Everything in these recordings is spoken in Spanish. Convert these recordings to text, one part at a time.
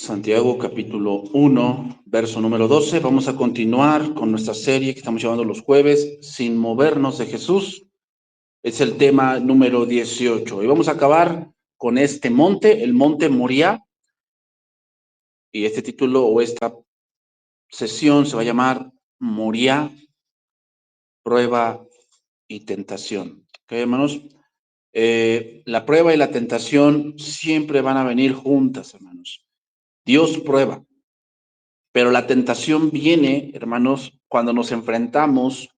Santiago capítulo 1, verso número 12. Vamos a continuar con nuestra serie que estamos llevando los jueves, Sin movernos de Jesús. Es el tema número 18. Y vamos a acabar con este monte, el monte Moriah. Y este título o esta sesión se va a llamar Moriah, prueba y tentación. ¿Ok, hermanos? La prueba y la tentación siempre van a venir juntas, hermanos. Dios prueba. Pero la tentación viene, hermanos, cuando nos enfrentamos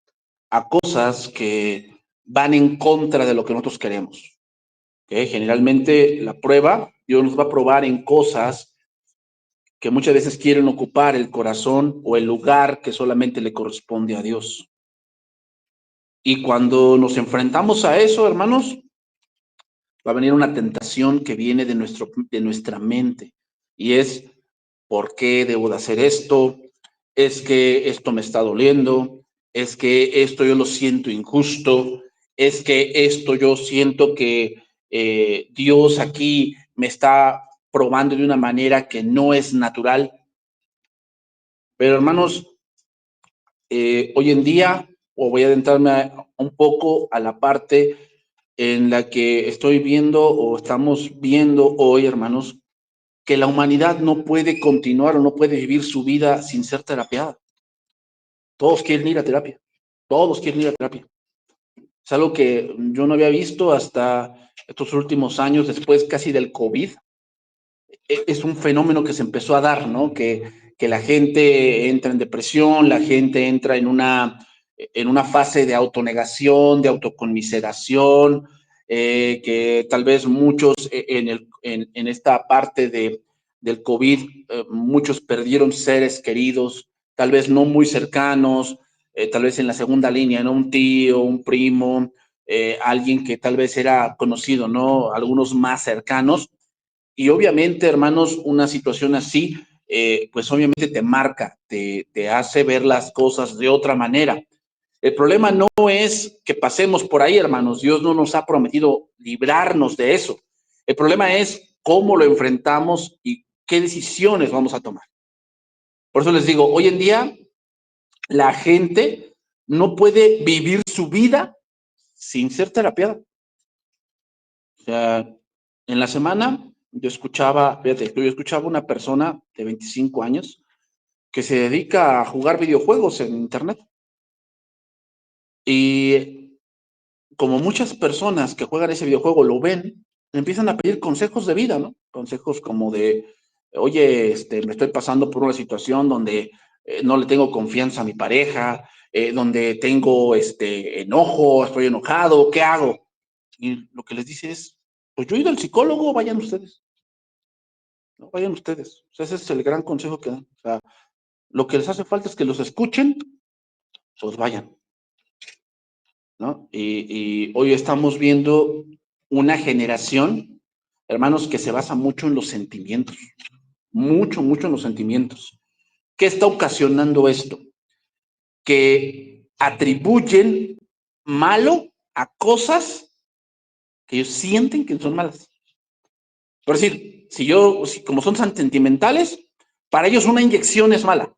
a cosas que van en contra de lo que nosotros queremos. ¿Okay? Generalmente la prueba, Dios nos va a probar en cosas que muchas veces quieren ocupar el corazón o el lugar que solamente le corresponde a Dios. Y cuando nos enfrentamos a eso, hermanos, va a venir una tentación que viene de nuestra mente. Y es, ¿por qué debo de hacer esto? Es que esto me está doliendo, es que esto yo lo siento injusto, es que esto yo siento que Dios aquí me está probando de una manera que no es natural. Pero hermanos, hoy en día, o voy a adentrarme un poco a la parte en la que estoy viendo o estamos viendo hoy, hermanos, que la humanidad no puede continuar o no puede vivir su vida sin ser terapiada. Todos quieren ir a terapia. Todos quieren ir a terapia. Es algo que yo no había visto hasta estos últimos años, después casi del COVID. Es un fenómeno que se empezó a dar, ¿no? Que la gente entra en depresión, la gente entra en una fase de autonegación, de autoconmiseración, que tal vez muchos en esta parte del COVID, muchos perdieron seres queridos, tal vez no muy cercanos, tal vez en la segunda línea, ¿no? Un tío, un primo, alguien que tal vez era conocido, ¿no? Algunos más cercanos. Y obviamente, hermanos, una situación así, pues obviamente te marca, te hace ver las cosas de otra manera. El problema no es que pasemos por ahí, hermanos. Dios no nos ha prometido librarnos de eso. El problema es cómo lo enfrentamos y qué decisiones vamos a tomar. Por eso les digo, hoy en día la gente no puede vivir su vida sin ser terapiada. O sea, en la semana yo escuchaba una persona de 25 años que se dedica a jugar videojuegos en internet. Y como muchas personas que juegan ese videojuego lo ven, empiezan a pedir consejos de vida, ¿no? Consejos como de, oye, me estoy pasando por una situación donde no le tengo confianza a mi pareja, donde tengo enojo, estoy enojado, ¿qué hago? Y lo que les dice es, pues yo he ido al psicólogo, vayan ustedes. No, vayan ustedes. O sea, ese es el gran consejo que dan. O sea, lo que les hace falta es que los escuchen, pues vayan, ¿no? Y hoy estamos viendo una generación, hermanos, que se basa mucho en los sentimientos. Mucho, mucho en los sentimientos. ¿Qué está ocasionando esto? Que atribuyen malo a cosas que ellos sienten que son malas. Por decir, si como son tan sentimentales, para ellos una inyección es mala.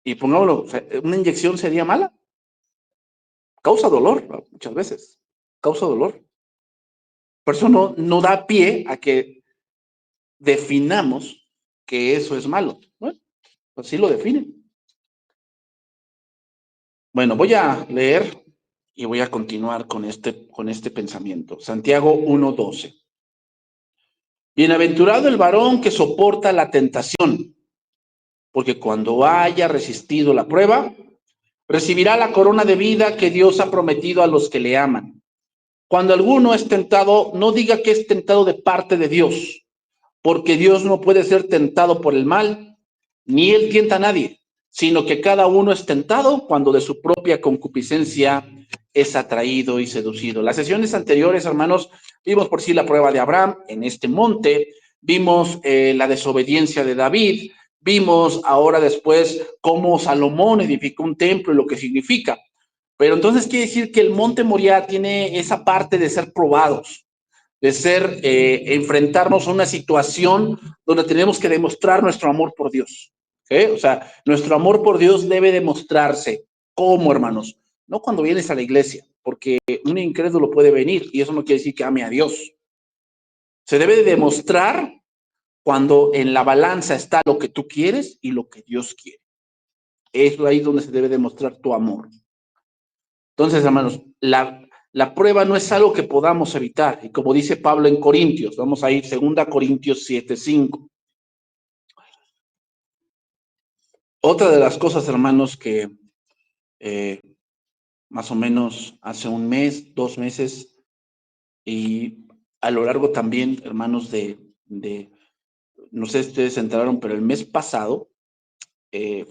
Y pongámoslo, ¿una inyección sería mala? Causa dolor, ¿no? Muchas veces. Causa dolor. Por eso no da pie a que definamos que eso es malo. Bueno, así lo definen. Bueno, voy a leer y voy a continuar con este pensamiento. Santiago 1:12. Bienaventurado el varón que soporta la tentación, porque cuando haya resistido la prueba, recibirá la corona de vida que Dios ha prometido a los que le aman. Cuando alguno es tentado, no diga que es tentado de parte de Dios, porque Dios no puede ser tentado por el mal, ni él tienta a nadie, sino que cada uno es tentado cuando de su propia concupiscencia es atraído y seducido. Las sesiones anteriores, hermanos, vimos por sí la prueba de Abraham en este monte, vimos la desobediencia de David, vimos ahora después cómo Salomón edificó un templo y lo que significa. Pero entonces quiere decir que el monte Moriah tiene esa parte de ser probados, de ser, enfrentarnos a una situación donde tenemos que demostrar nuestro amor por Dios. ¿Okay? O sea, nuestro amor por Dios debe demostrarse. ¿Cómo, hermanos? No cuando vienes a la iglesia, porque un incrédulo puede venir y eso no quiere decir que ame a Dios. Se debe de demostrar cuando en la balanza está lo que tú quieres y lo que Dios quiere. Es ahí donde se debe demostrar tu amor. Entonces, hermanos, la prueba no es algo que podamos evitar. Y como dice Pablo en Corintios, vamos a ir 2 Corintios 7:5. Otra de las cosas, hermanos, que más o menos hace un mes, 2 meses, y a lo largo también, hermanos, no sé si ustedes se enteraron, pero el mes pasado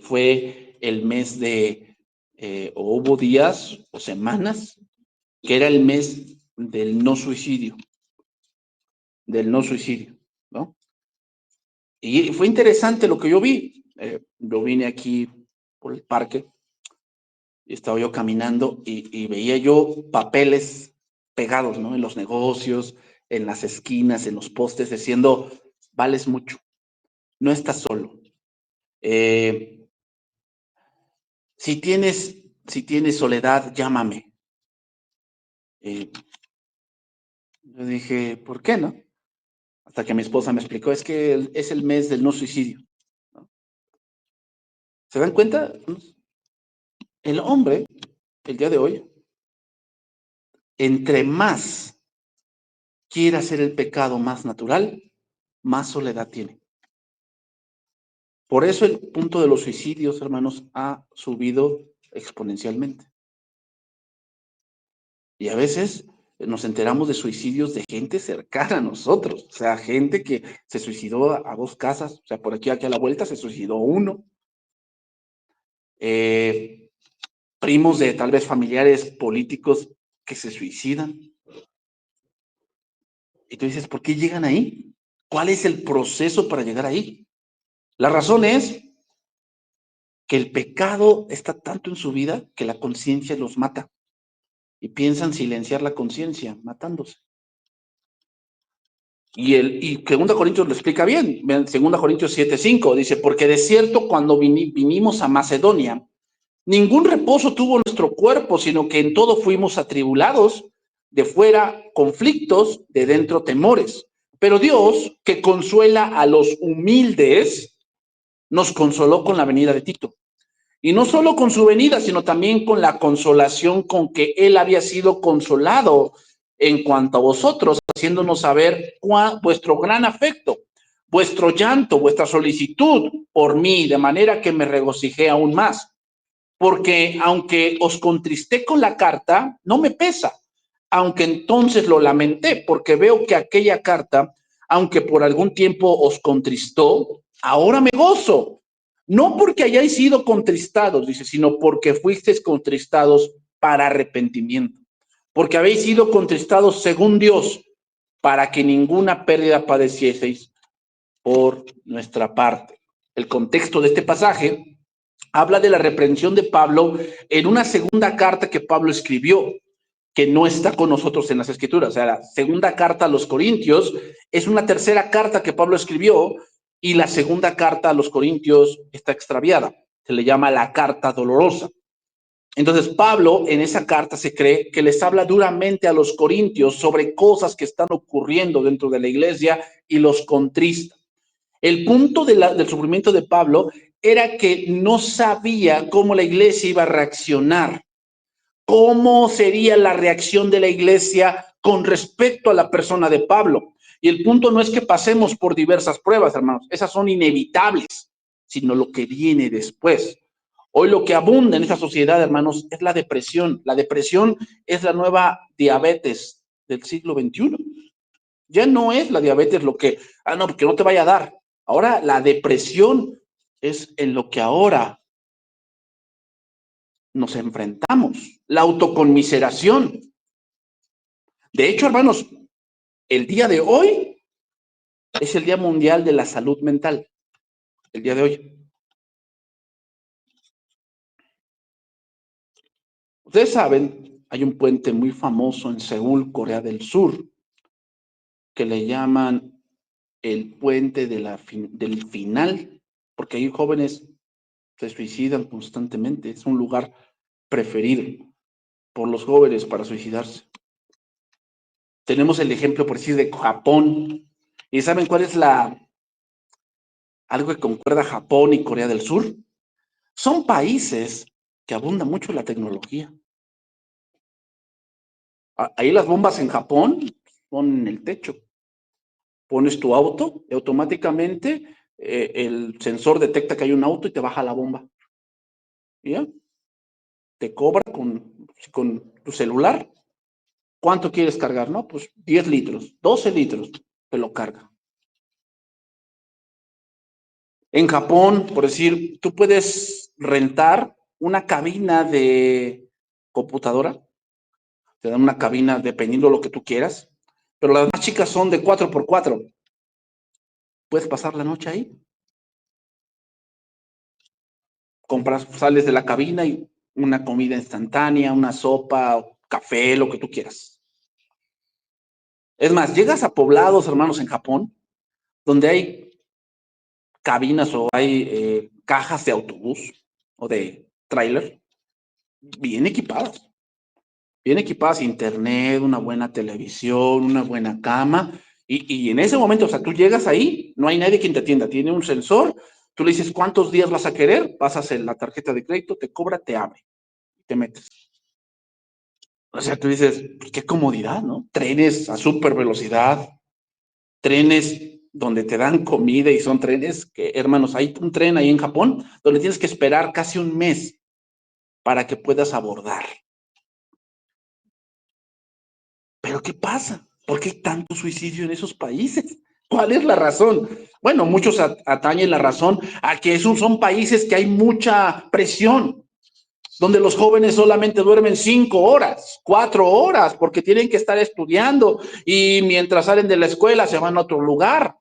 fue el mes o hubo días o semanas que era el mes del no suicidio, ¿no? Y fue interesante lo que yo vi. Yo vine aquí por el parque y estaba yo caminando y veía yo papeles pegados, ¿no? En los negocios, en las esquinas, en los postes, diciendo, vales mucho, no estás solo. Si tienes soledad, llámame. Yo dije, ¿por qué no? Hasta que mi esposa me explicó, es que es el mes del no suicidio, ¿no? ¿Se dan cuenta? El hombre, el día de hoy, entre más quiere hacer el pecado más natural, más soledad tiene. Por eso el punto de los suicidios, hermanos, ha subido exponencialmente. Y a veces nos enteramos de suicidios de gente cercana a nosotros, o sea, gente que se suicidó a 2 casas, o sea, por aquí a la vuelta se suicidó uno. Primos de tal vez familiares políticos que se suicidan. Y tú dices, ¿por qué llegan ahí? ¿Cuál es el proceso para llegar ahí? La razón es que el pecado está tanto en su vida que la conciencia los mata y piensan silenciar la conciencia matándose. Y 2 Corintios lo explica bien, 2 Corintios 7:5 dice, porque de cierto cuando vinimos a Macedonia, ningún reposo tuvo nuestro cuerpo, sino que en todo fuimos atribulados, de fuera conflictos, de dentro temores. Pero Dios, que consuela a los humildes, nos consoló con la venida de Tito. Y no solo con su venida, sino también con la consolación con que él había sido consolado en cuanto a vosotros, haciéndonos saber vuestro gran afecto, vuestro llanto, vuestra solicitud por mí, de manera que me regocijé aún más. Porque aunque os contristé con la carta, no me pesa, aunque entonces lo lamenté, porque veo que aquella carta, aunque por algún tiempo os contristó, ahora me gozo. No porque hayáis sido contristados, dice, sino porque fuisteis contristados para arrepentimiento. Porque habéis sido contristados según Dios, para que ninguna pérdida padecieseis por nuestra parte. El contexto de este pasaje habla de la reprensión de Pablo en una segunda carta que Pablo escribió, que no está con nosotros en las Escrituras. O sea, la segunda carta a los Corintios es una tercera carta que Pablo escribió y la segunda carta a los Corintios está extraviada. Se le llama la carta dolorosa. Entonces, Pablo en esa carta se cree que les habla duramente a los corintios sobre cosas que están ocurriendo dentro de la iglesia y los contrista. El punto del sufrimiento de Pablo era que no sabía cómo la iglesia iba a reaccionar, cómo sería la reacción de la iglesia con respecto a la persona de Pablo. Y el punto no es que pasemos por diversas pruebas, hermanos, esas son inevitables, sino lo que viene después. Hoy lo que abunda en esta sociedad, hermanos, es la depresión. La depresión es la nueva diabetes del siglo XXI. Ya no es la diabetes lo que, no, porque no te vaya a dar. Ahora la depresión es en lo que ahora nos enfrentamos. La autoconmiseración. De hecho, hermanos, el día de hoy es el Día Mundial de la Salud Mental. El día de hoy. Ustedes saben, hay un puente muy famoso en Seúl, Corea del Sur, que le llaman el puente del final, porque ahí jóvenes se suicidan constantemente. Es un lugar preferido por los jóvenes para suicidarse. Tenemos el ejemplo, por decir, de Japón. ¿Y saben cuál es algo que concuerda Japón y Corea del Sur? Son países que abunda mucho la tecnología. Ahí las bombas en Japón son en el techo. Pones tu auto y automáticamente el sensor detecta que hay un auto y te baja la bomba. ¿Ya? Te cobra con tu celular. ¿Cuánto quieres cargar? No, pues 10 litros, 12 litros, te lo carga. En Japón, por decir, tú puedes rentar una cabina de computadora, te dan una cabina dependiendo de lo que tú quieras, pero las más chicas son de 4x4. Puedes pasar la noche ahí, compras, sales de la cabina y una comida instantánea, una sopa, café, lo que tú quieras. Es más, llegas a poblados, hermanos, en Japón, donde hay cabinas o hay cajas de autobús o de tráiler bien equipadas. Bien equipadas, internet, una buena televisión, una buena cama. Y en ese momento, o sea, tú llegas ahí, no hay nadie quien te atienda. Tiene un sensor, tú le dices cuántos días vas a querer, pasas en la tarjeta de crédito, te cobra, te abre, te metes. O sea, tú dices, pues qué comodidad, ¿no? Trenes a súper velocidad, trenes donde te dan comida y son trenes que, hermanos, hay un tren ahí en Japón donde tienes que esperar casi un mes para que puedas abordar. Pero ¿qué pasa? ¿Por qué hay tanto suicidio en esos países? ¿Cuál es la razón? Bueno, muchos atañen la razón a que esos son países que hay mucha presión, donde los jóvenes solamente duermen 5 horas, 4 horas, porque tienen que estar estudiando y mientras salen de la escuela se van a otro lugar.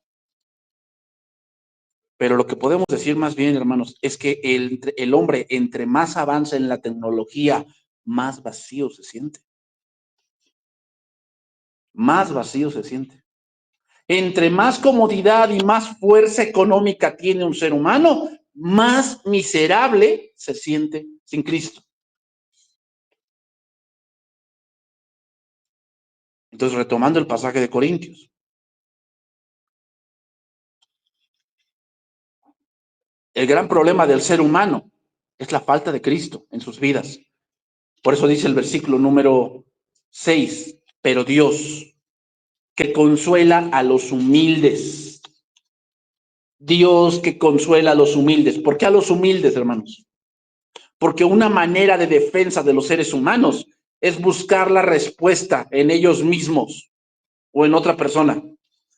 Pero lo que podemos decir más bien, hermanos, es que el hombre, entre más avanza en la tecnología, más vacío se siente. Más vacío se siente. Entre más comodidad y más fuerza económica tiene un ser humano, más miserable se siente sin Cristo. Entonces, retomando el pasaje de Corintios, el gran problema del ser humano es la falta de Cristo en sus vidas. Por eso dice el versículo número 6, pero Dios, que consuela a los humildes. Dios que consuela a los humildes. ¿Por qué a los humildes, hermanos? Porque una manera de defensa de los seres humanos es buscar la respuesta en ellos mismos o en otra persona.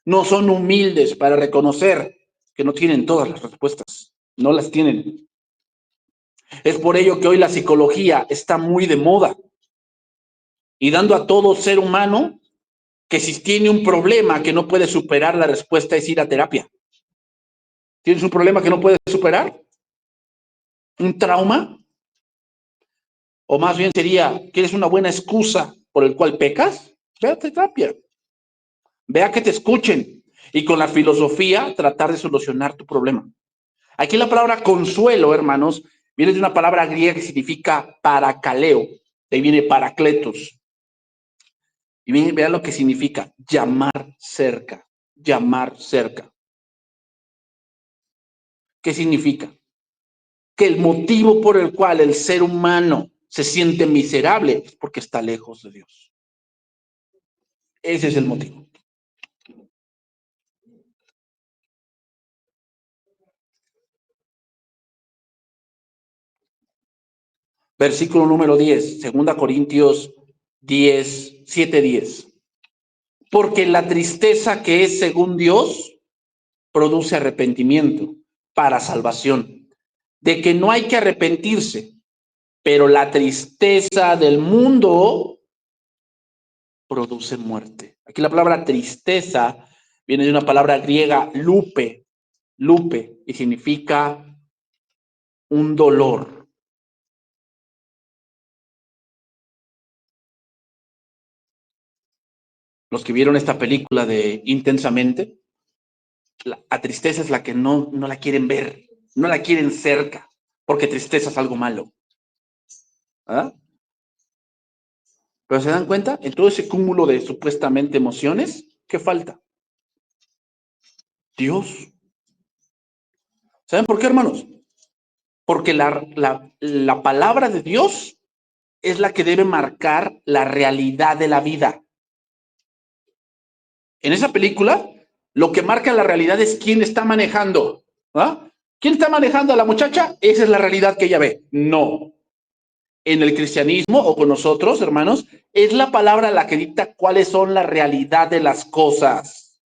No son humildes para reconocer que no tienen todas las respuestas, no las tienen. Es por ello que hoy la psicología está muy de moda y dando a todo ser humano que si tiene un problema que no puede superar, la respuesta es ir a terapia. ¿Tienes un problema que no puedes superar? ¿Un trauma? O más bien sería, ¿quieres una buena excusa por el cual pecas? Ve a terapia. Ve a que te escuchen. Y con la filosofía tratar de solucionar tu problema. Aquí la palabra consuelo, hermanos, viene de una palabra griega que significa paracaleo. De ahí viene paracletos. Y vean lo que significa llamar cerca. Llamar cerca. ¿Qué significa? Que el motivo por el cual el ser humano se siente miserable es porque está lejos de Dios. Ese es el motivo. Versículo número 10, 2 Corintios 10, 7, 10. Porque la tristeza que es según Dios produce arrepentimiento para salvación, de que no hay que arrepentirse, pero la tristeza del mundo produce muerte. Aquí la palabra tristeza viene de una palabra griega lupe, y significa un dolor. Los que vieron esta película de Intensamente, la tristeza es la que no la quieren ver, no la quieren cerca, porque tristeza es algo malo. ¿Ah? Pero se dan cuenta, en todo ese cúmulo de supuestamente emociones, ¿qué falta? Dios. ¿Saben por qué, hermanos? Porque la palabra de Dios es la que debe marcar la realidad de la vida. En esa película, lo que marca la realidad es quién está manejando. ¿Ah? ¿Quién está manejando a la muchacha? Esa es la realidad que ella ve. No. En el cristianismo o con nosotros, hermanos, es la palabra la que dicta cuáles son la realidad de las cosas.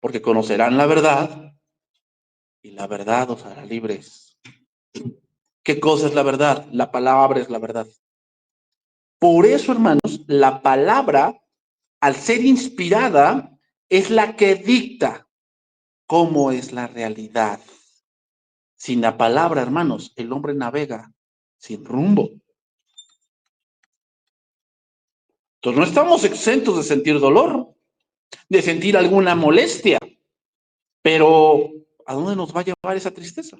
Porque conocerán la verdad y la verdad os hará libres. ¿Qué cosa es la verdad? La palabra es la verdad. Por eso, hermanos, la palabra, al ser inspirada, es la que dicta cómo es la realidad. Sin la palabra, hermanos, el hombre navega sin rumbo. Entonces no estamos exentos de sentir dolor, de sentir alguna molestia, pero ¿a dónde nos va a llevar esa tristeza?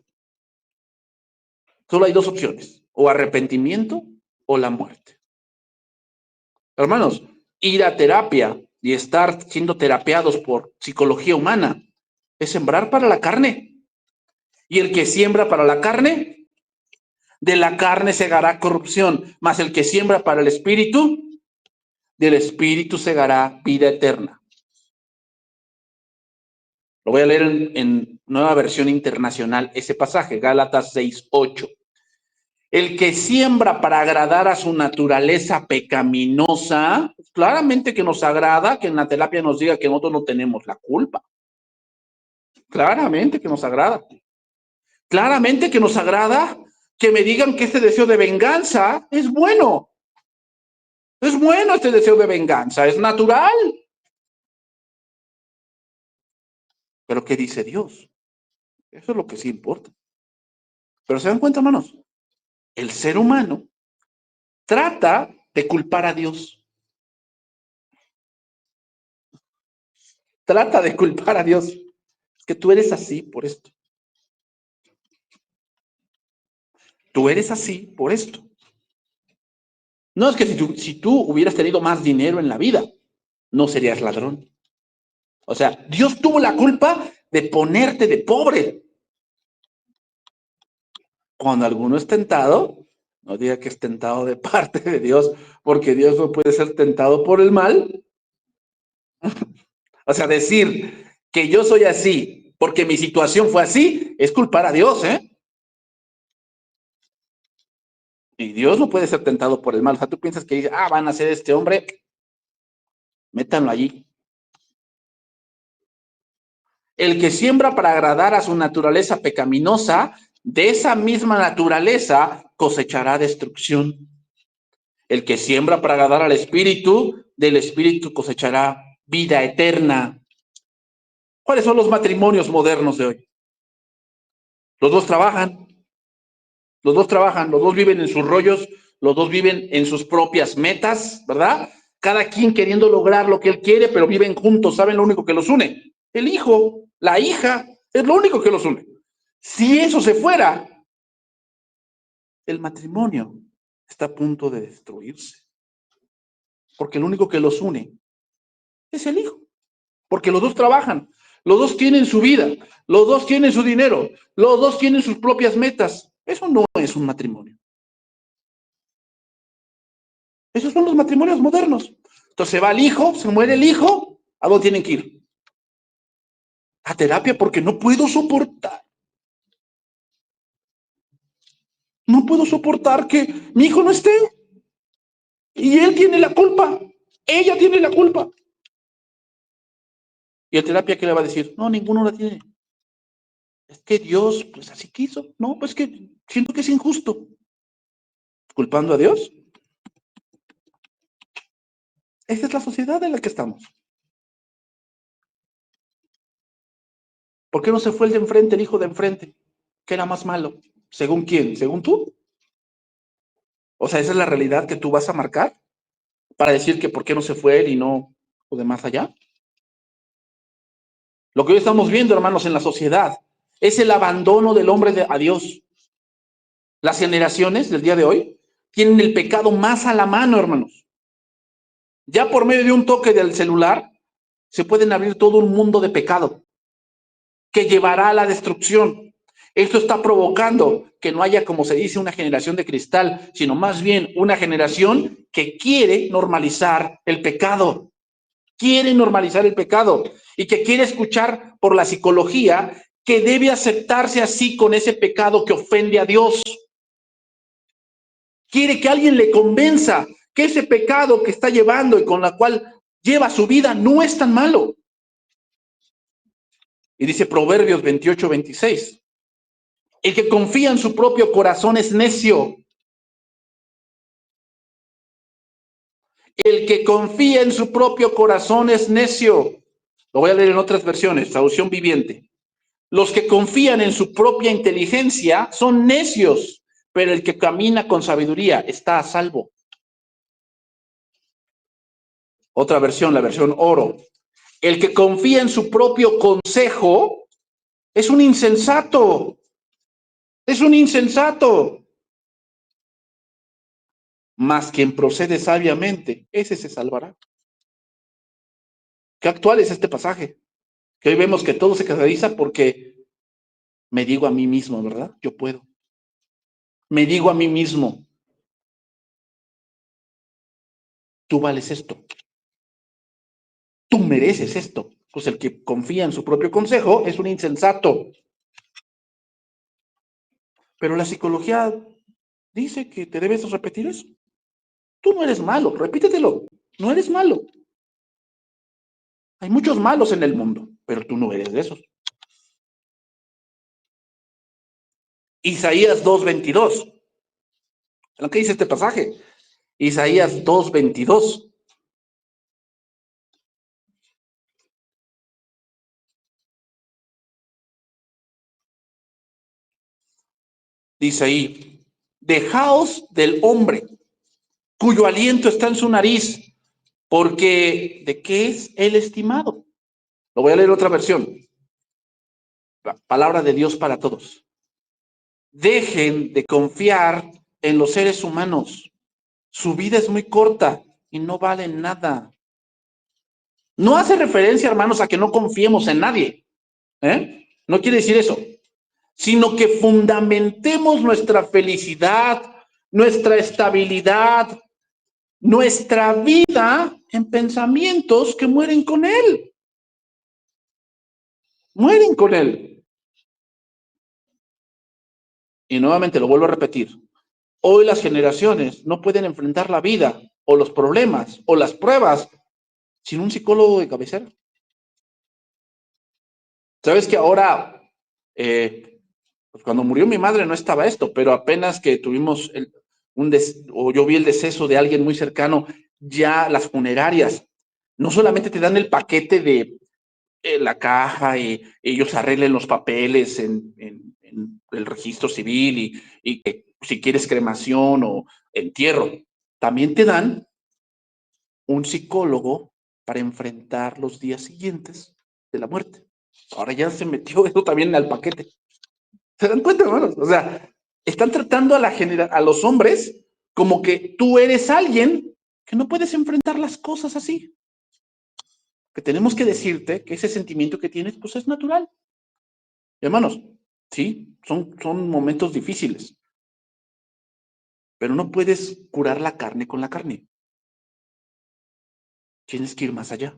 Solo hay dos opciones, o arrepentimiento o la muerte. Hermanos, ir a terapia y estar siendo terapiados por psicología humana es sembrar para la carne. Y el que siembra para la carne, de la carne segará corrupción, mas el que siembra para el espíritu, del espíritu segará vida eterna. Lo voy a leer en nueva versión internacional, ese pasaje, Gálatas 6:8. El que siembra para agradar a su naturaleza pecaminosa, claramente que nos agrada que en la terapia nos diga que nosotros no tenemos la culpa. Claramente que nos agrada. Claramente que nos agrada que me digan que este deseo de venganza es bueno. Es bueno este deseo de venganza, es natural. Pero ¿qué dice Dios? Eso es lo que sí importa. Pero se dan cuenta, hermanos, el ser humano trata de culpar a Dios. Trata de culpar a Dios. Es que tú eres así por esto. Tú eres así por esto. No es que si tú hubieras tenido más dinero en la vida, no serías ladrón. O sea, Dios tuvo la culpa de ponerte de pobre. Cuando alguno es tentado, no diga que es tentado de parte de Dios, porque Dios no puede ser tentado por el mal. O sea, decir que yo soy así porque mi situación fue así, es culpar a Dios, ¿eh? Y Dios no puede ser tentado por el mal. O sea, tú piensas que van a ser este hombre, métanlo allí. El que siembra para agradar a su naturaleza pecaminosa, de esa misma naturaleza cosechará destrucción. El que siembra para agradar al Espíritu, del Espíritu cosechará vida eterna. ¿Cuáles son los matrimonios modernos de hoy? Los dos trabajan, los dos viven en sus rollos, los dos viven en sus propias metas, ¿verdad? Cada quien queriendo lograr lo que él quiere, pero viven juntos. ¿Saben lo único que los une? El hijo, la hija, es lo único que los une. Si eso se fuera, el matrimonio está a punto de destruirse. Porque lo único que los une es el hijo. Porque los dos trabajan, los dos tienen su vida, los dos tienen su dinero, los dos tienen sus propias metas. Eso no es un matrimonio. Esos son los matrimonios modernos. Entonces se va el hijo, se muere el hijo, ¿a dónde tienen que ir? A terapia porque no puedo soportar que mi hijo no esté y él tiene la culpa, ella tiene la culpa. ¿Y a terapia qué le va a decir? No, ninguno la tiene. Es que Dios, pues así quiso. No, pues que siento que es injusto. ¿Culpando a Dios? Esa es la sociedad en la que estamos. ¿Por qué no se fue el de enfrente, el hijo de enfrente? ¿Qué era más malo? ¿Según quién? ¿Según tú? O sea, esa es la realidad que tú vas a marcar para decir que por qué no se fue él y no o de más allá. Lo que hoy estamos viendo, hermanos, en la sociedad es el abandono del hombre a Dios. Las generaciones del día de hoy tienen el pecado más a la mano, hermanos. Ya por medio de un toque del celular se pueden abrir todo un mundo de pecado que llevará a la destrucción. Esto está provocando que no haya, como se dice, una generación de cristal, sino más bien una generación que quiere normalizar el pecado. Quiere normalizar el pecado y que quiere escuchar por la psicología que debe aceptarse así con ese pecado que ofende a Dios. Quiere que alguien le convenza que ese pecado que está llevando y con la cual lleva su vida no es tan malo. Y dice Proverbios 28-26, el que confía en su propio corazón es necio. El que confía en su propio corazón es necio. Lo voy a leer en otras versiones, traducción viviente. Los que confían en su propia inteligencia son necios, pero el que camina con sabiduría está a salvo. Otra versión, la versión oro. El que confía en su propio consejo es un insensato. Es un insensato. Mas quien procede sabiamente, ese se salvará. Qué actual es este pasaje. Que hoy vemos que todo se caracteriza porque me digo a mí mismo, ¿verdad? Yo puedo. Me digo a mí mismo, tú vales esto. Tú mereces esto. Pues el que confía en su propio consejo es un insensato. Pero la psicología dice que te debes repetir eso. Tú no eres malo, repítetelo. No eres malo. Hay muchos malos en el mundo, pero tú no eres de esos. Isaías 2:22. Lo que dice este pasaje. Isaías 2:22. Dice ahí, dejaos del hombre, cuyo aliento está en su nariz, porque ¿de qué es el estimado? Lo voy a leer otra versión. La palabra de Dios para todos. Dejen de confiar en los seres humanos. Su vida es muy corta y no valen nada. No hace referencia, hermanos, a que no confiemos en nadie. No quiere decir eso, sino que fundamentemos nuestra felicidad, nuestra estabilidad, nuestra vida en pensamientos que mueren con él. Mueren con él. Y nuevamente lo vuelvo a repetir. Hoy las generaciones no pueden enfrentar la vida o los problemas o las pruebas sin un psicólogo de cabecera. Sabes que ahora, pues cuando murió mi madre no estaba esto, pero apenas que tuvimos o yo vi el deceso de alguien muy cercano, ya las funerarias no solamente te dan el paquete de la caja y ellos arreglen los papeles en el registro civil y que si quieres cremación o entierro, también te dan un psicólogo para enfrentar los días siguientes de la muerte. Ahora ya se metió eso también al paquete. ¿Se dan cuenta, hermanos? O sea, están tratando a los hombres como que tú eres alguien que no puedes enfrentar las cosas así. Que tenemos que decirte que ese sentimiento que tienes, pues es natural. Hermanos, sí, son momentos difíciles, pero no puedes curar la carne con la carne. Tienes que ir más allá.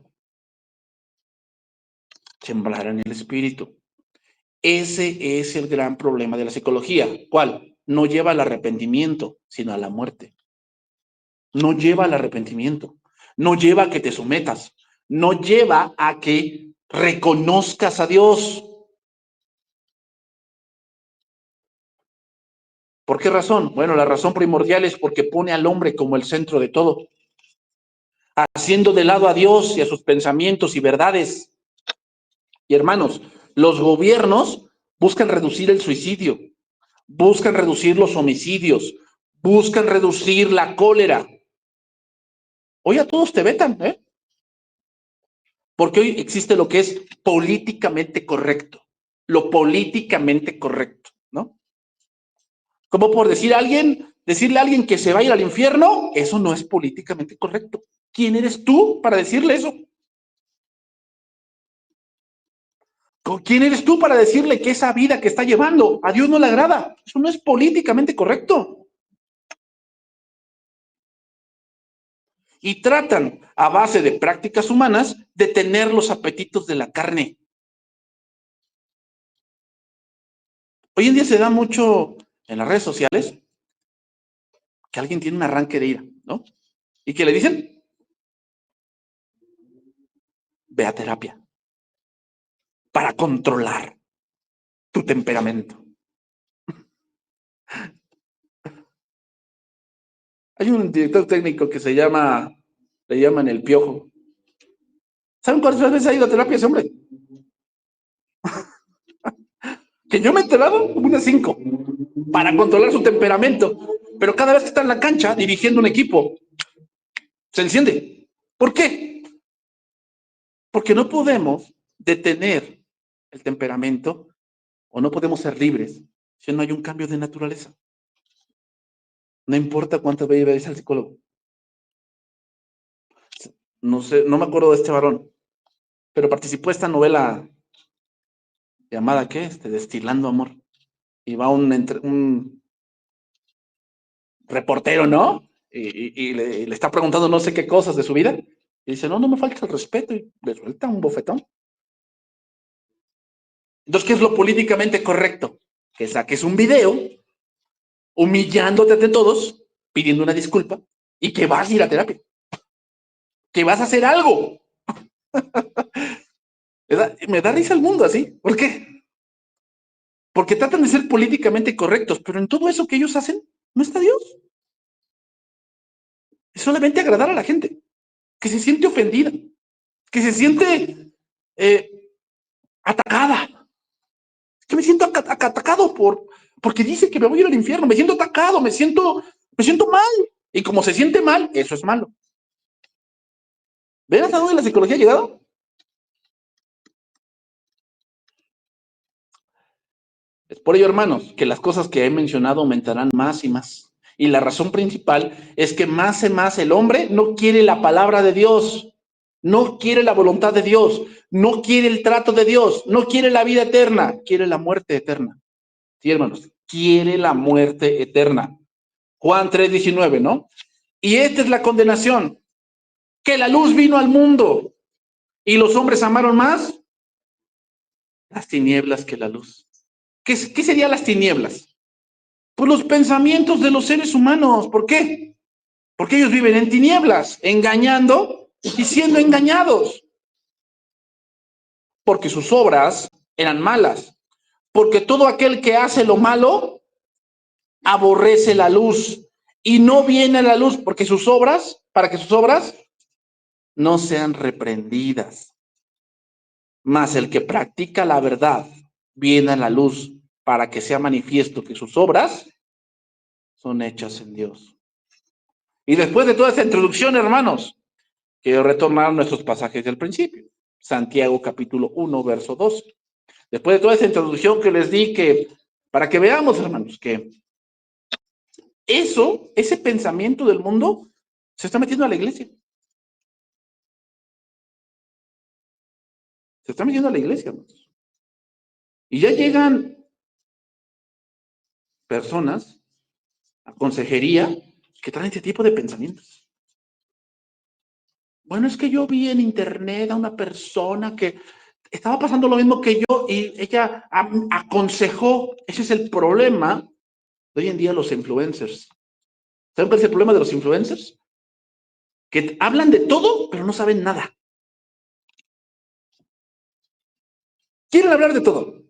Sembrar en el espíritu. Ese es el gran problema de la psicología. ¿Cuál? No lleva al arrepentimiento, sino a la muerte. No lleva al arrepentimiento. No lleva a que te sometas. No lleva a que reconozcas a Dios. ¿Por qué razón? Bueno, la razón primordial es porque pone al hombre como el centro de todo, haciendo de lado a Dios y a sus pensamientos y verdades. Y hermanos, los gobiernos buscan reducir el suicidio, buscan reducir los homicidios, buscan reducir la cólera. Hoy a todos te vetan, ¿eh? Porque hoy existe lo que es políticamente correcto. Lo políticamente correcto, ¿no? Como por decirle a alguien que se va a ir al infierno, eso no es políticamente correcto. ¿Quién eres tú para decirle eso? ¿Quién eres tú para decirle que esa vida que está llevando a Dios no le agrada? Eso no es políticamente correcto. Y tratan, a base de prácticas humanas, de tener los apetitos de la carne. Hoy en día se da mucho en las redes sociales que alguien tiene un arranque de ira, ¿no? Y que le dicen, ve a terapia para controlar tu temperamento. Hay un director técnico que le llaman el Piojo. ¿Saben cuántas veces ha ido a terapia ese hombre? Que yo me he enterado, unas 5, para controlar su temperamento. Pero cada vez que está en la cancha dirigiendo un equipo, se enciende. ¿Por qué? Porque no podemos detener el temperamento o no podemos ser libres si no hay un cambio de naturaleza. No importa cuántas veces vayas al psicólogo. No sé, no me acuerdo de este varón, pero participó de esta novela llamada, ¿qué? Destilando Amor. Y va un reportero, ¿no? Y le está preguntando no sé qué cosas de su vida. Y dice, no me falta el respeto. Y le suelta un bofetón. Entonces, ¿qué es lo políticamente correcto? Que saques un video humillándote ante todos, pidiendo una disculpa y que vas a ir a terapia. Que vas a hacer algo. Me da risa el mundo así. ¿Por qué? Porque tratan de ser políticamente correctos, pero en todo eso que ellos hacen, no está Dios. Es solamente agradar a la gente, que se siente ofendida, que se siente eh, atacada. Es que me siento atacado porque dice que me voy a ir al infierno. Me siento atacado, me siento mal. Y como se siente mal, eso es malo. ¿Ven hasta dónde la psicología ha llegado? Es por ello, hermanos, que las cosas que he mencionado aumentarán más y más. Y la razón principal es que más y más el hombre no quiere la palabra de Dios, no quiere la voluntad de Dios, no quiere el trato de Dios, no quiere la vida eterna, quiere la muerte eterna. Sí, hermanos, quiere la muerte eterna. Juan 3:19, ¿no? Y esta es la condenación, que la luz vino al mundo y los hombres amaron más las tinieblas que la luz. ¿Qué serían las tinieblas? Pues los pensamientos de los seres humanos. ¿Por qué? Porque ellos viven en tinieblas, engañando y siendo engañados. Porque sus obras eran malas. Porque todo aquel que hace lo malo aborrece la luz y no viene a la luz porque sus obras, para que sus obras no sean reprendidas. Mas el que practica la verdad viene a la luz para que sea manifiesto que sus obras son hechas en Dios. Y después de toda esta introducción, hermanos, quiero retomar nuestros pasajes del principio. Santiago capítulo 1, verso 2. Después de toda esta introducción que les di, para que veamos, hermanos, que ese pensamiento del mundo se está metiendo a la iglesia. Se está metiendo a la iglesia, hermanos. Y ya llegan personas a consejería que traen este tipo de pensamientos. Bueno, es que yo vi en internet a una persona que estaba pasando lo mismo que yo y ella aconsejó. Ese es el problema de hoy en día los influencers. ¿Saben cuál es el problema de los influencers? Que hablan de todo, pero no saben nada. Quieren hablar de todo,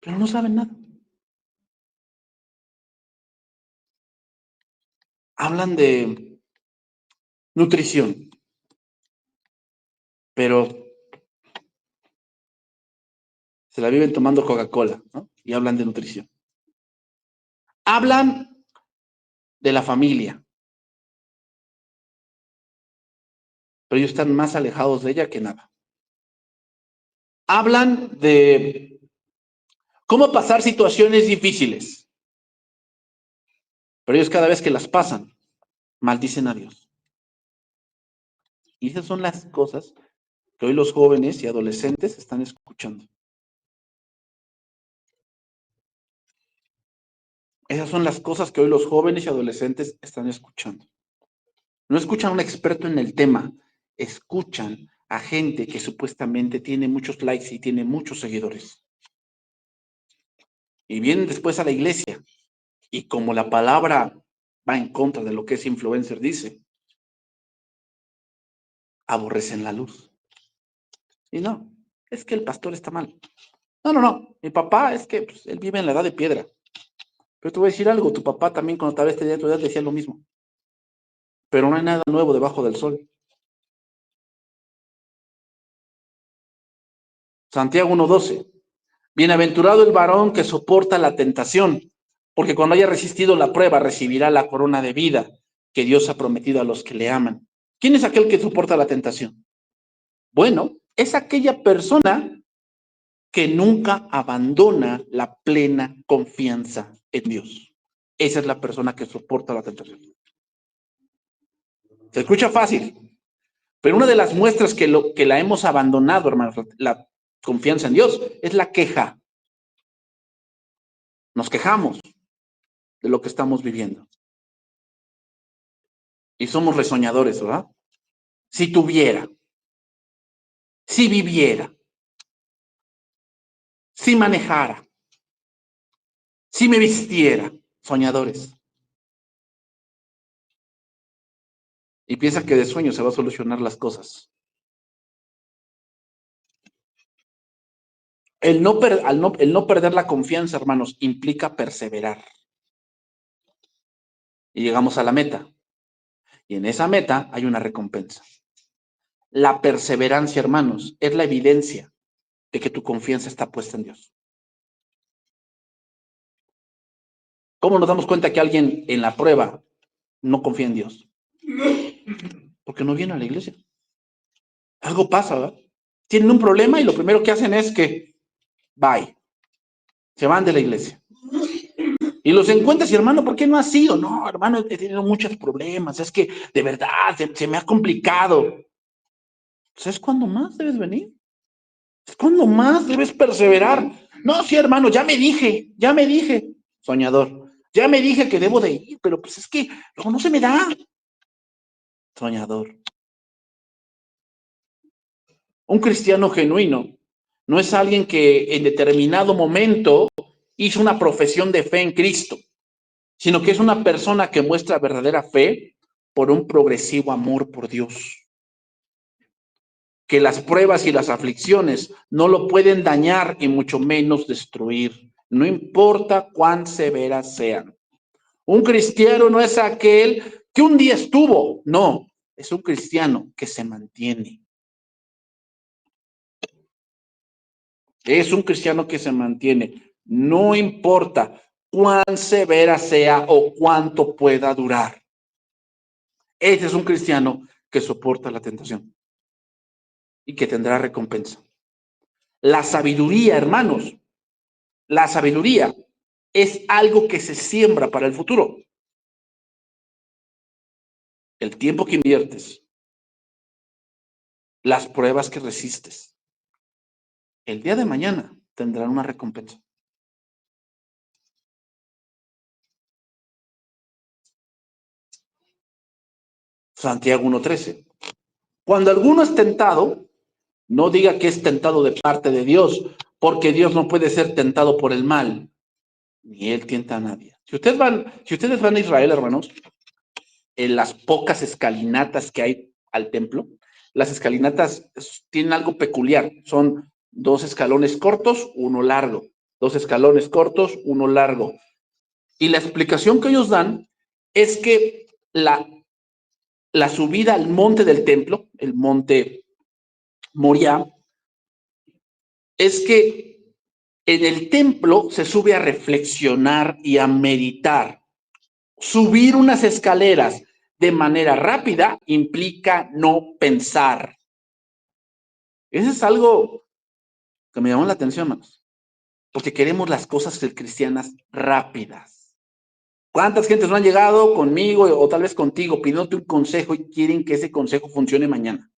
pero no saben nada. Hablan de nutrición, pero se la viven tomando Coca-Cola, ¿no? Y hablan de nutrición. Hablan de la familia, pero ellos están más alejados de ella que nada. Hablan de cómo pasar situaciones difíciles, pero ellos cada vez que las pasan, maldicen a Dios. Y esas son las cosas que hoy los jóvenes y adolescentes están escuchando. Esas son las cosas que hoy los jóvenes y adolescentes están escuchando. No escuchan a un experto en el tema, escuchan a gente que supuestamente tiene muchos likes y tiene muchos seguidores. Y vienen después a la iglesia y como la palabra va en contra de lo que ese influencer dice, aborrecen la luz. Y no, es que el pastor está mal. No. Mi papá es que pues, él vive en la edad de piedra. Pero te voy a decir algo, tu papá también cuando tal vez tenía tu edad decía lo mismo. Pero no hay nada nuevo debajo del sol. Santiago 1:12. Bienaventurado el varón que soporta la tentación, porque cuando haya resistido la prueba recibirá la corona de vida que Dios ha prometido a los que le aman. ¿Quién es aquel que soporta la tentación? Bueno, es aquella persona que nunca abandona la plena confianza en Dios. Esa es la persona que soporta la tentación. Se escucha fácil, pero una de las muestras que la hemos abandonado, hermanos, la confianza en Dios, es la queja. Nos quejamos de lo que estamos viviendo. Y somos resoñadores, ¿verdad? Si tuviera, si viviera, si manejara, si me vistiera, soñadores. Y piensa que de sueño se va a solucionar las cosas. El no perder la confianza, hermanos, implica perseverar. Y llegamos a la meta. Y en esa meta hay una recompensa. La perseverancia, hermanos, es la evidencia de que tu confianza está puesta en Dios. ¿Cómo nos damos cuenta que alguien en la prueba no confía en Dios? Porque no viene a la iglesia. Algo pasa, ¿verdad? Tienen un problema y lo primero que hacen es que, bye, se van de la iglesia. Y los encuentras y, hermano, ¿por qué no has ido? No, hermano, he tenido muchos problemas, es que de verdad se me ha complicado. ¿Sabes cuándo más debes venir? ¿Es cuándo más debes perseverar? No, sí, hermano, ya me dije, soñador, ya me dije que debo de ir, pero pues es que luego no se me da. Soñador. Un cristiano genuino no es alguien que en determinado momento hizo una profesión de fe en Cristo, sino que es una persona que muestra verdadera fe por un progresivo amor por Dios. Que las pruebas y las aflicciones no lo pueden dañar y mucho menos destruir, no importa cuán severas sean. Un cristiano no es aquel que un día estuvo, no, es un cristiano que se mantiene. Es un cristiano que se mantiene, no importa cuán severa sea o cuánto pueda durar. Ese es un cristiano que soporta la tentación y que tendrá recompensa. La sabiduría, hermanos, la sabiduría es algo que se siembra para el futuro. El tiempo que inviertes, las pruebas que resistes, el día de mañana tendrán una recompensa. Santiago 1:13. Cuando alguno es tentado, no diga que es tentado de parte de Dios, porque Dios no puede ser tentado por el mal, ni él tienta a nadie. Si ustedes van a Israel, hermanos, en las pocas escalinatas que hay al templo, las escalinatas tienen algo peculiar. Son 2 escalones cortos, uno largo. 2 escalones cortos, uno largo. Y la explicación que ellos dan es que la subida al monte del templo, el monte Moriah, es que En el templo se sube a reflexionar y a meditar. Subir unas escaleras de manera rápida implica no pensar. Eso es algo que me llamó la atención, hermanos, porque queremos las cosas cristianas rápidas. ¿Cuántas gentes no han llegado conmigo o tal vez contigo pidiéndote un consejo y quieren que ese consejo funcione mañana?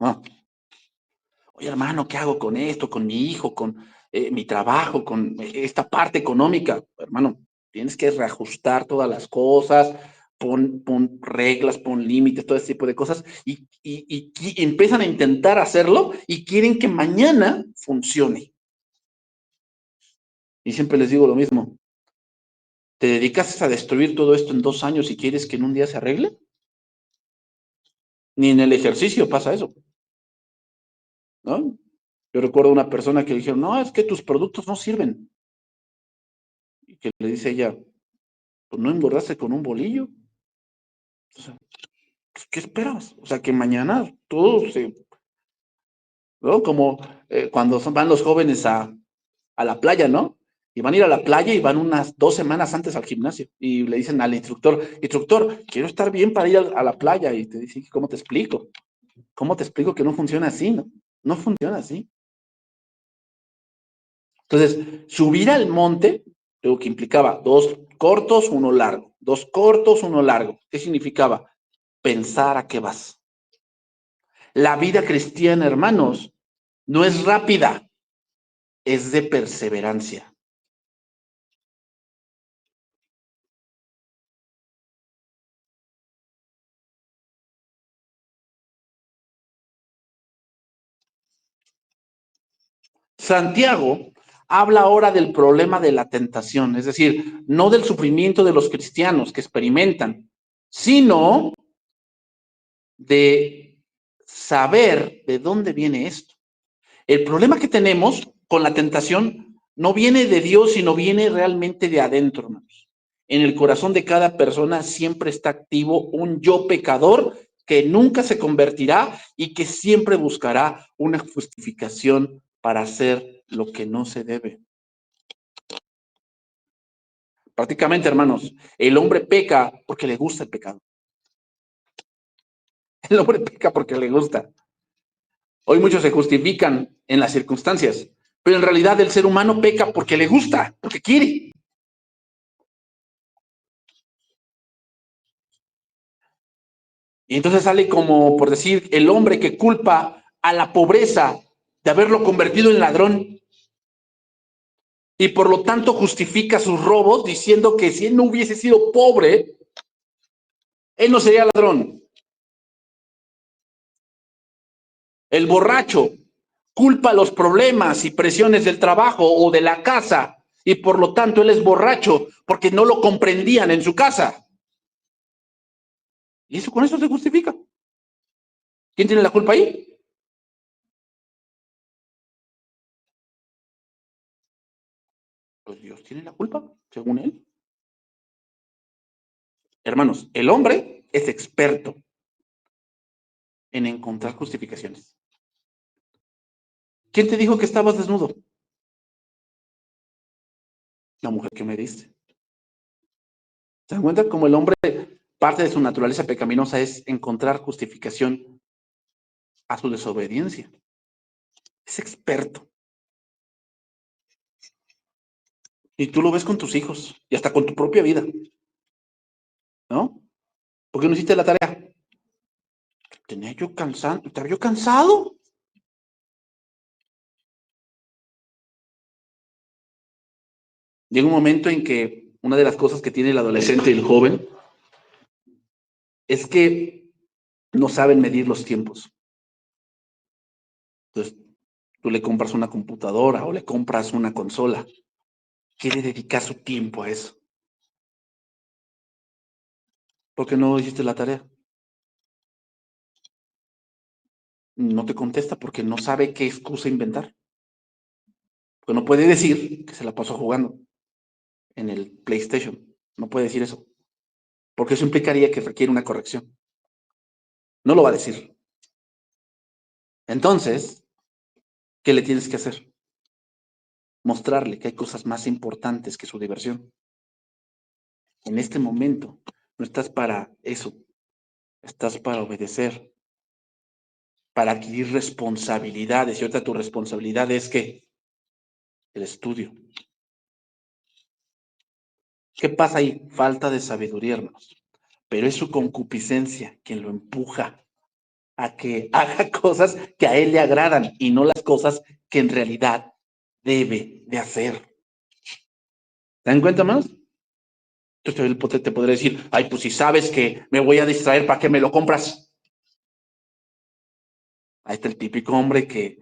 No. Oye, hermano, ¿qué hago con esto, con mi hijo, con mi trabajo, con esta parte económica? Hermano, tienes que reajustar todas las cosas, pon reglas, pon límites, todo ese tipo de cosas, y empiezan a intentar hacerlo y quieren que mañana funcione. Y siempre les digo lo mismo. ¿Te dedicas a destruir todo esto en 2 años y quieres que en un día se arregle? Ni en el ejercicio pasa eso, ¿no? Yo recuerdo una persona que dijeron, no, es que tus productos no sirven. Y que le dice ella, pues no engordaste con un bolillo. O sea, pues, ¿qué esperas? O sea, que mañana todo se, ¿no? Como cuando van los jóvenes a la playa, ¿no? Y van a ir a la playa y van unas 2 semanas antes al gimnasio. Y le dicen al instructor, quiero estar bien para ir a la playa. Y te dice, ¿cómo te explico? ¿Cómo te explico que no funciona así? No, no funciona así. Entonces, subir al monte, lo que implicaba 2 cortos, 1 largo. 2 cortos, 1 largo. ¿Qué significaba? Pensar a qué vas. La vida cristiana, hermanos, no es rápida, es de perseverancia. Santiago habla ahora del problema de la tentación, es decir, no del sufrimiento de los cristianos que experimentan, sino de saber de dónde viene esto. El problema que tenemos con la tentación no viene de Dios, sino viene realmente de adentro, hermanos. En el corazón de cada persona siempre está activo un yo pecador que nunca se convertirá y que siempre buscará una justificación para hacer lo que no se debe. Prácticamente, hermanos, el hombre peca porque le gusta el pecado. El hombre peca porque le gusta. Hoy muchos se justifican en las circunstancias, pero en realidad el ser humano peca porque le gusta, porque quiere. Y entonces sale como, por decir, el hombre que culpa a la pobreza de haberlo convertido en ladrón y por lo tanto justifica sus robos diciendo que si él no hubiese sido pobre, él no sería ladrón. El borracho culpa los problemas y presiones del trabajo o de la casa y por lo tanto él es borracho porque no lo comprendían en su casa. Y eso con eso se justifica. ¿Quién tiene la culpa ahí? Pues Dios tiene la culpa, según él. Hermanos, el hombre es experto en encontrar justificaciones. ¿Quién te dijo que estabas desnudo? La mujer que me diste. ¿Se dan cuenta cómo el hombre, parte de su naturaleza pecaminosa es encontrar justificación a su desobediencia? Es experto. Y tú lo ves con tus hijos y hasta con tu propia vida, ¿no? ¿Por qué no hiciste la tarea? Tenía yo cansado, ¿estaba yo cansado? Llega un momento en que una de las cosas que tiene el adolescente y el joven es que no saben medir los tiempos. Entonces, tú le compras una computadora o le compras una consola. Quiere dedicar su tiempo a eso. ¿Por qué no hiciste la tarea? No te contesta porque no sabe qué excusa inventar. Porque no puede decir que se la pasó jugando en el PlayStation. No puede decir eso. Porque eso implicaría que requiere una corrección. No lo va a decir. Entonces, ¿qué le tienes que hacer? mostrarle que hay cosas más importantes que su diversión. En este momento no estás para eso, estás para obedecer, para adquirir responsabilidades. Y ahorita tu responsabilidad es que el estudio. ¿Qué pasa ahí? Falta de sabiduría, hermanos. Pero es su concupiscencia quien lo empuja a que haga cosas que a él le agradan y no las cosas que en realidad debe de hacer. ¿Se dan cuenta, hermanos? Entonces te podré decir, ay, pues si sabes que me voy a distraer, ¿para qué me lo compras? Ahí está el típico hombre que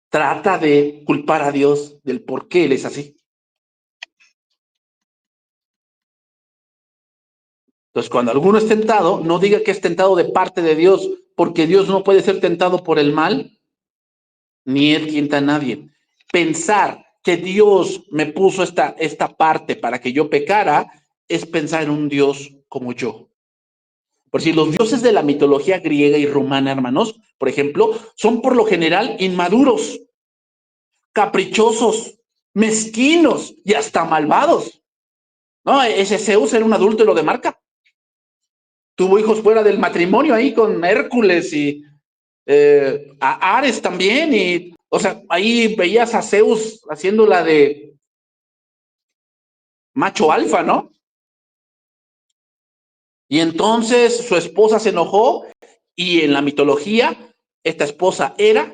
trata de culpar a Dios del por qué él es así. Entonces, cuando alguno es tentado, no diga que es tentado de parte de Dios, porque Dios no puede ser tentado por el mal, ni él tienta a nadie. Pensar que Dios me puso esta parte para que yo pecara es pensar en un Dios como yo. Por si los dioses de la mitología griega y romana, hermanos, por ejemplo, son por lo general inmaduros, caprichosos, mezquinos y hasta malvados. No, ese Zeus era un adúltero de marca. Tuvo hijos fuera del matrimonio ahí con Hércules y a Ares también. Y, o sea, ahí veías a Zeus haciendo la de macho alfa, ¿no? Y entonces su esposa se enojó y en la mitología, esta esposa Hera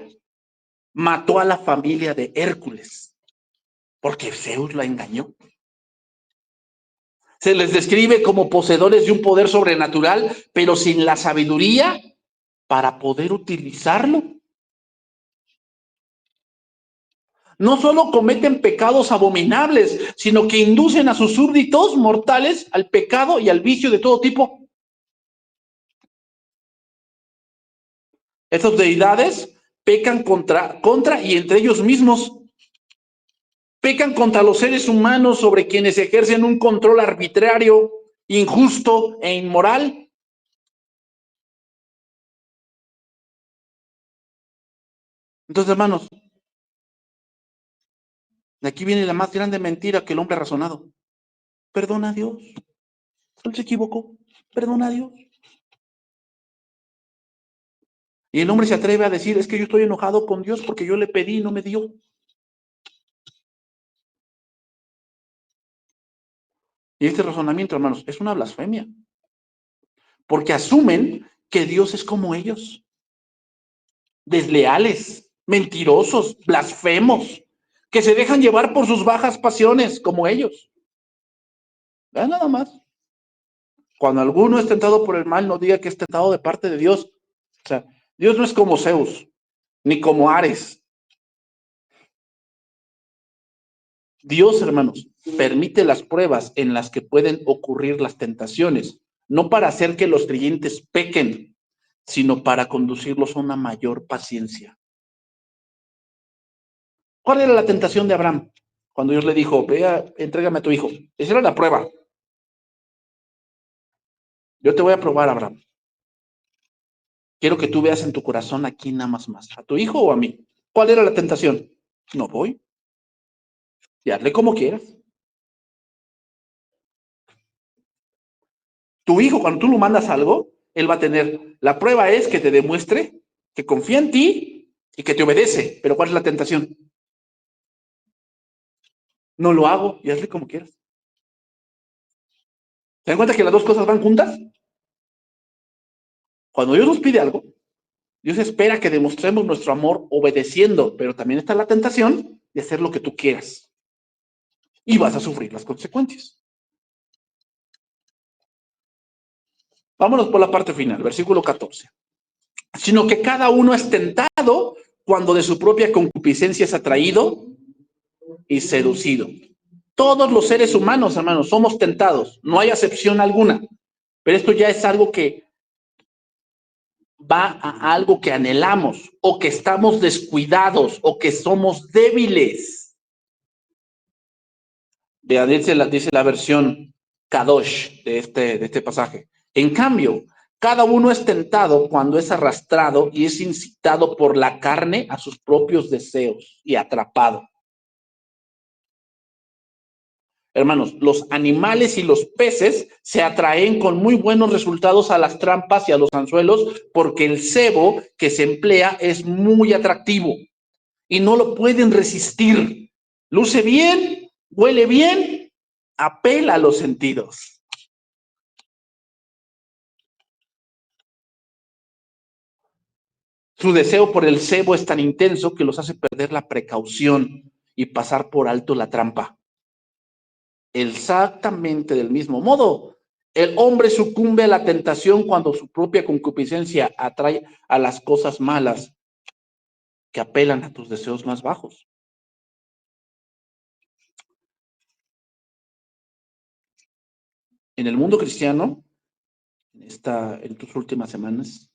mató a la familia de Hércules porque Zeus la engañó. Se les describe como poseedores de un poder sobrenatural, pero sin la sabiduría para poder utilizarlo. No solo cometen pecados abominables, sino que inducen a sus súbditos mortales al pecado y al vicio de todo tipo. Estas deidades pecan contra y entre ellos mismos. Pecan contra los seres humanos sobre quienes ejercen un control arbitrario, injusto e inmoral. Entonces, hermanos, de aquí viene la más grande mentira que el hombre ha razonado. Perdona a Dios. Él se equivocó. Perdona a Dios. Y el hombre se atreve a decir, es que yo estoy enojado con Dios porque yo le pedí y no me dio. Y este razonamiento, hermanos, es una blasfemia. Porque asumen que Dios es como ellos. Desleales, mentirosos, blasfemos, que se dejan llevar por sus bajas pasiones como ellos. Vean nada más. Cuando alguno es tentado por el mal, no diga que es tentado de parte de Dios. O sea, Dios no es como Zeus, ni como Ares. Dios, hermanos, permite las pruebas en las que pueden ocurrir las tentaciones, no para hacer que los creyentes pequen, sino para conducirlos a una mayor paciencia. ¿Cuál era la tentación de Abraham? Cuando Dios le dijo, vea, entrégame a tu hijo. Esa era la prueba. Yo te voy a probar, Abraham. Quiero que tú veas en tu corazón a quién amas más, a tu hijo o a mí. ¿Cuál era la tentación? No voy. Y hazle como quieras. Tu hijo, cuando tú lo mandas algo, él va a tener, la prueba es que te demuestre que confía en ti y que te obedece. Pero ¿cuál es la tentación? No lo hago y hazle como quieras. ¿Se dan cuenta que las dos cosas van juntas? Cuando Dios nos pide algo, Dios espera que demostremos nuestro amor obedeciendo, pero también está la tentación de hacer lo que tú quieras. Y vas a sufrir las consecuencias. Vámonos por la parte final, versículo 14. Sino que cada uno es tentado cuando de su propia concupiscencia es atraído y seducido. Todos los seres humanos, hermanos, somos tentados, no hay acepción alguna. Pero esto ya es algo que va a algo que anhelamos o que estamos descuidados o que somos débiles. Vean, dice la versión Kadosh de este pasaje. En cambio, cada uno es tentado cuando es arrastrado y es incitado por la carne a sus propios deseos y atrapado. Hermanos, los animales y los peces se atraen con muy buenos resultados a las trampas y a los anzuelos porque el cebo que se emplea es muy atractivo y no lo pueden resistir. Luce bien, huele bien, apela a los sentidos. Su deseo por el cebo es tan intenso que los hace perder la precaución y pasar por alto la trampa. Exactamente del mismo modo, el hombre sucumbe a la tentación cuando su propia concupiscencia atrae a las cosas malas que apelan a tus deseos más bajos. En el mundo cristiano, en tus últimas semanas,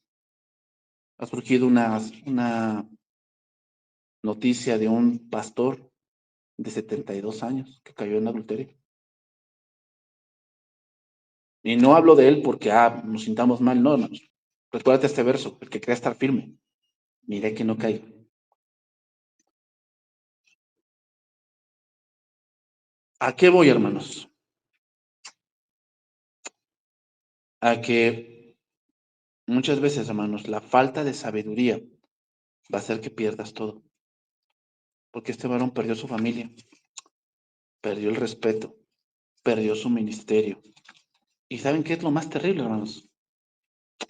ha surgido una noticia de un pastor de 72 años que cayó en adulterio. Y no hablo de él porque nos sintamos mal, no, hermanos. Recuérdate este verso, el que crea estar firme, mire que no caiga. ¿A qué voy, hermanos? A que muchas veces, hermanos, la falta de sabiduría va a hacer que pierdas todo. Porque este varón perdió su familia, perdió el respeto, perdió su ministerio. ¿Y saben qué es lo más terrible, hermanos?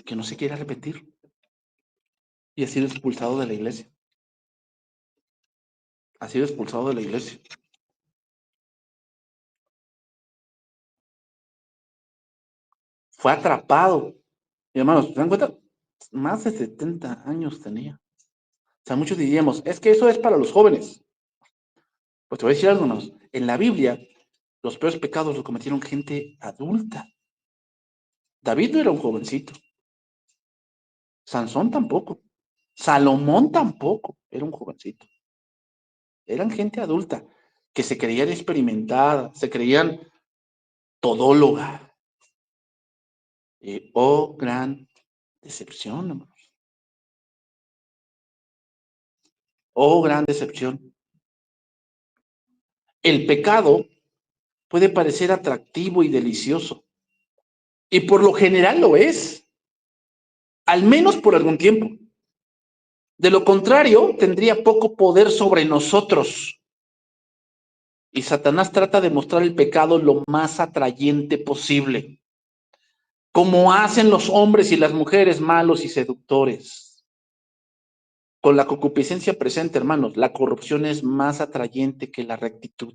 Que no se quiere arrepentir y ha sido expulsado de la iglesia. Ha sido expulsado de la iglesia. Fue atrapado. Y hermanos, ¿se dan cuenta? Más de 70 años tenía. O sea, muchos diríamos, es que eso es para los jóvenes. Pues te voy a decir algo, hermanos. En la Biblia, los peores pecados los cometieron gente adulta. David no era un jovencito. Sansón tampoco. Salomón tampoco era un jovencito. Eran gente adulta que se creían experimentada, se creían todóloga. Oh, gran decepción, hermanos. Oh, gran decepción. El pecado puede parecer atractivo y delicioso. Y por lo general lo es. Al menos por algún tiempo. De lo contrario, tendría poco poder sobre nosotros. Y Satanás trata de mostrar el pecado lo más atrayente posible, como hacen los hombres y las mujeres malos y seductores. Con la concupiscencia presente, hermanos, la corrupción es más atrayente que la rectitud.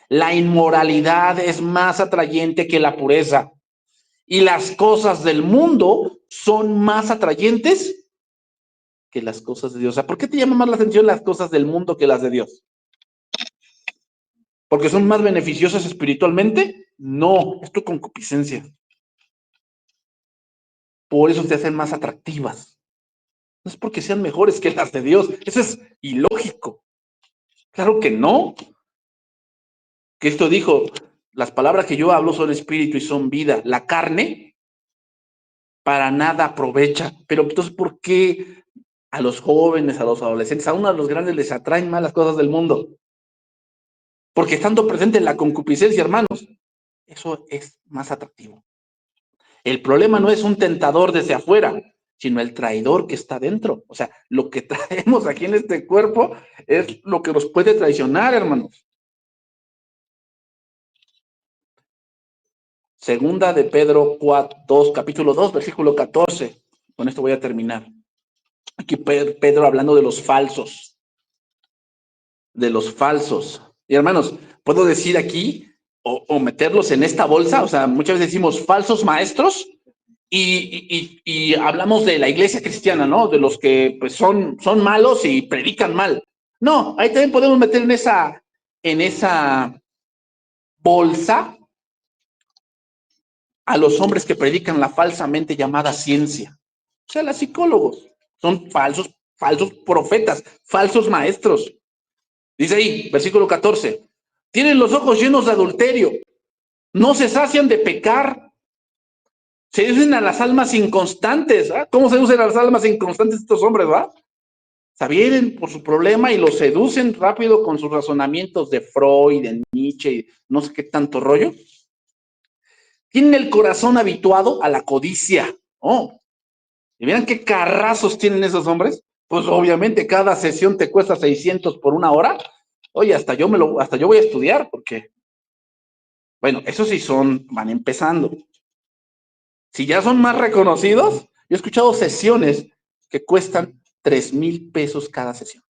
La inmoralidad es más atrayente que la pureza. Y las cosas del mundo son más atrayentes que las cosas de Dios. O sea, ¿por qué te llama más la atención las cosas del mundo que las de Dios? ¿Porque son más beneficiosas espiritualmente? No, es tu concupiscencia. Por eso te hacen más atractivas. No es porque sean mejores que las de Dios. Eso es ilógico. Claro que no. Cristo dijo, las palabras que yo hablo son espíritu y son vida. La carne para nada aprovecha. Pero entonces, ¿por qué a los jóvenes, a los adolescentes, a uno de los grandes les atraen más las cosas del mundo? Porque estando presente en la concupiscencia, hermanos, eso es más atractivo. El problema no es un tentador desde afuera, sino el traidor que está dentro. O sea, lo que traemos aquí en este cuerpo es lo que nos puede traicionar, hermanos. Segunda de Pedro 2, capítulo 2, versículo 14. Con esto voy a terminar. Aquí Pedro hablando de los falsos. De los falsos. Y hermanos, puedo decir aquí o meterlos en esta bolsa. O sea, muchas veces decimos falsos maestros y hablamos de la iglesia cristiana, ¿no? De los que pues, son malos y predican mal. No, ahí también podemos meter en esa bolsa a los hombres que predican la falsamente llamada ciencia. O sea, los psicólogos son falsos profetas, falsos maestros. Dice ahí, versículo 14, tienen los ojos llenos de adulterio, no se sacian de pecar, se unen a las almas inconstantes. ¿Ah? ¿Cómo se usan a las almas inconstantes estos hombres, va? sea, vienen por su problema y lo seducen rápido con sus razonamientos de Freud, de Nietzsche y no sé qué tanto rollo. Tienen el corazón habituado a la codicia. Oh, y miren qué carrazos tienen esos hombres. Pues obviamente cada sesión te cuesta 600 por una hora. Oye, hasta yo voy a estudiar porque, bueno, esos sí van empezando. Si ya son más reconocidos, yo he escuchado sesiones que cuestan 3,000 pesos cada sesión.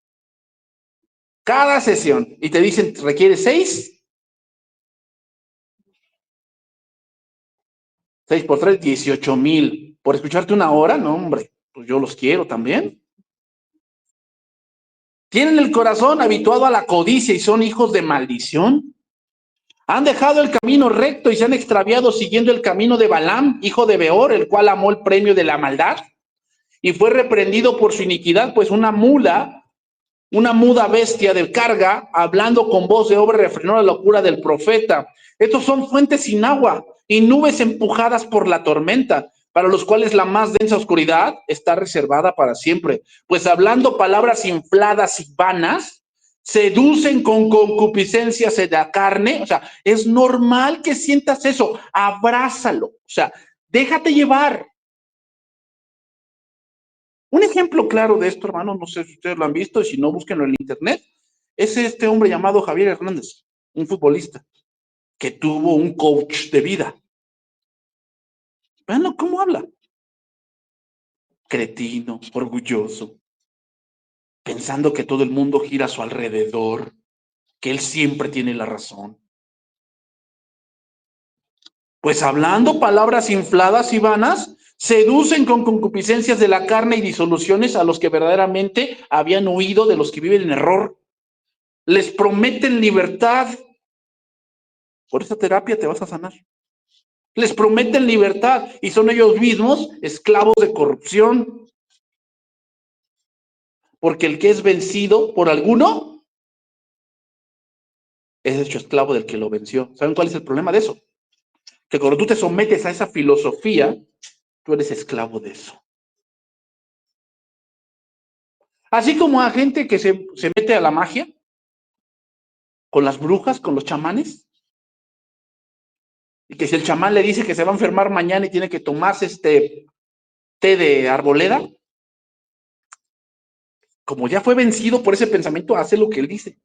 Cada sesión. Y te dicen, requiere 6. 6 por 3, 18,000. Por escucharte una hora, no, hombre, pues yo los quiero también. Tienen el corazón habituado a la codicia y son hijos de maldición. Han dejado el camino recto y se han extraviado siguiendo el camino de Balaam, hijo de Beor, el cual amó el premio de la maldad y fue reprendido por su iniquidad, pues una muda bestia de carga, hablando con voz de hombre, refrenó la locura del profeta. Estos son fuentes sin agua y nubes empujadas por la tormenta, para los cuales la más densa oscuridad está reservada para siempre. Pues hablando palabras infladas y vanas, seducen con concupiscencias de la carne. O sea, es normal que sientas eso, abrázalo, o sea, déjate llevar. Un ejemplo claro de esto, hermano, no sé si ustedes lo han visto, y si no, búsquenlo en internet, es este hombre llamado Javier Hernández, un futbolista, que tuvo un coach de vida. Veanlo cómo habla. Cretino, orgulloso, pensando que todo el mundo gira a su alrededor, que él siempre tiene la razón. Pues hablando palabras infladas y vanas, seducen con concupiscencias de la carne y disoluciones a los que verdaderamente habían huido de los que viven en error. Les prometen libertad. Por esta terapia te vas a sanar. Les prometen libertad y son ellos mismos esclavos de corrupción. Porque el que es vencido por alguno es hecho esclavo del que lo venció. ¿Saben cuál es el problema de eso? Que cuando tú te sometes a esa filosofía, tú eres esclavo de eso. Así como a gente que se mete a la magia, con las brujas, con los chamanes, y que si el chamán le dice que se va a enfermar mañana y tiene que tomarse este té de arboleda, como ya fue vencido por ese pensamiento, hace lo que él dice.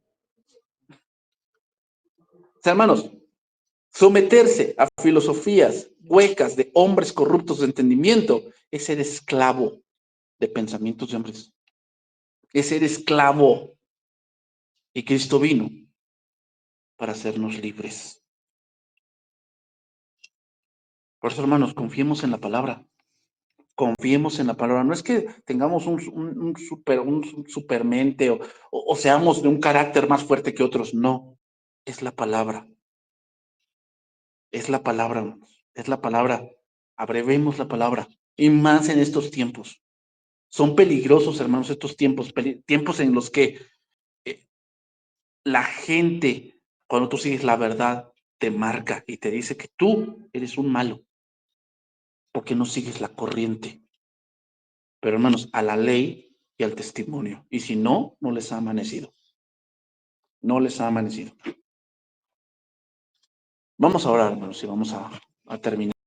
O sea, hermanos, someterse a filosofías huecas de hombres corruptos de entendimiento es ser esclavo de pensamientos de hombres. Es ser esclavo. Y Cristo vino para hacernos libres. Por eso, hermanos, confiemos en la palabra. Confiemos en la palabra. No es que tengamos un supermente o seamos de un carácter más fuerte que otros. No. Es la palabra. Es la palabra, hermanos. Es la palabra. Abrevemos la palabra. Y más en estos tiempos. Son peligrosos, hermanos, estos tiempos. Tiempos en los que la gente, cuando tú sigues la verdad, te marca y te dice que tú eres un malo. Porque no sigues la corriente. Pero hermanos, a la ley y al testimonio. Y si no, no les ha amanecido. No les ha amanecido. Vamos a orar, hermanos, y vamos a terminar.